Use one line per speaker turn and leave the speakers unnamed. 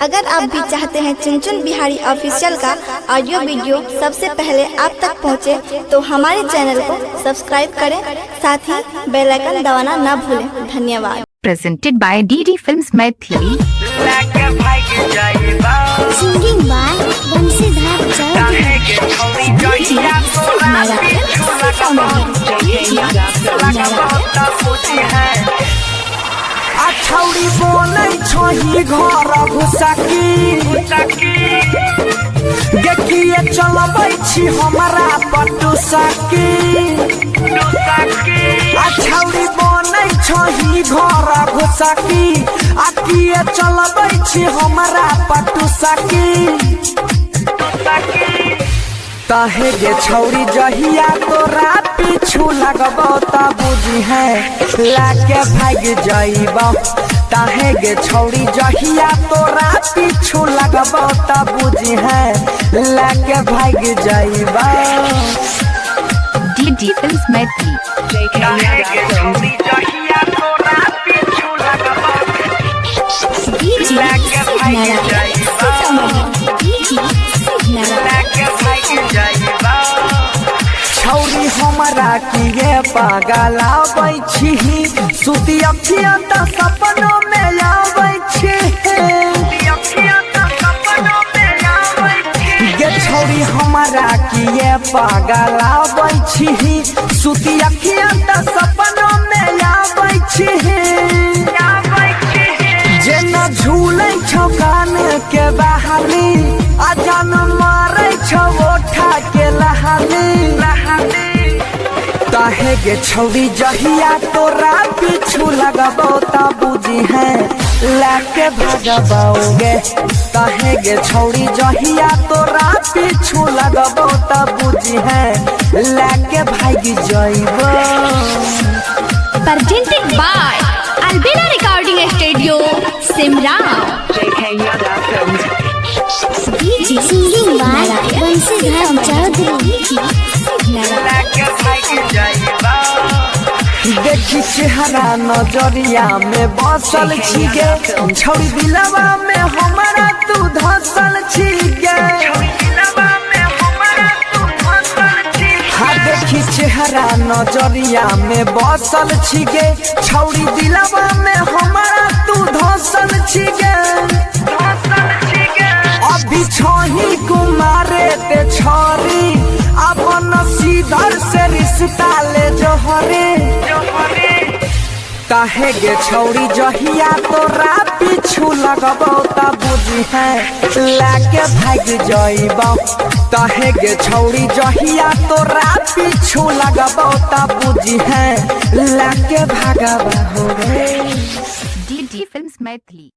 अगर आप भी चाहते हैं चुनचुन बिहारी ऑफिशियल का ऑडियो वीडियो सबसे पहले आप तक पहुंचे, तो हमारे चैनल को सब्सक्राइब करें, साथ ही बेल आइकन दबाना ना भूलें। धन्यवाद।
Presented by DD Films Maithili.
Singing by Bansidhar
छौरी बोलै छही घर घुसकी देखिए चलबै छी हमरा पट्टू सकी। छौरी बोलै छही घर घुसकी आकिए चलबै छी हमरा पट्टू सकी। तहे गे छौरी जहिया तोरा पीछू लगबो त बुझी है लाके भाग जाइबो। तहे गे छौरी जहिया तोरा पीछू लगबो त बुझी है लाके भाग जाइबो।
DD Films Maithili.
तहे गे छौरी जहिया तोरा पीछू लगबो लाके भाग जाइबो। छौरी हमरा किए पागलाबै छी, सुती अखियाँ त सपनों में आबै छी। गे छौरी हमरा किए पागलाबै छी, सुती अखियाँ त सपनों में आबै छी। जेना झूलै छौ कान के बहाली आ जान मारै छौ ओठा के लहाली। तहे गे छौरी जहिया तोरा पीछू लगबो त बुझी है लाके भागबोगे। तहे गे छौरी जहिया तोरा पीछू लगबो त बुझी है लाके भाग जाइबो।
Presented by Albina Recording Studio, Simra.
Singing by Bansidhar Chaudhary.
देखी चेहरा नजरिया में बसल छी गे छौरी दिलवा में हमारा तू धसल छी गे। हाँ देखी चेहरा नजरिया में बसल छी गे छौरी दिलवा में हमारा तू धसल छी गे। अभी छही कुमारे ते छोरी अपन सीधर से रिश्ता ले जोहरे। तहे गे छौरी जहिया तोरा पीछू लगबो त बुझी है लाके भाग जाइबो। तहे गे छौरी जहिया तोरा पीछू लगबो त बुझी है लाके भागबो गे।
DD Films Maithili.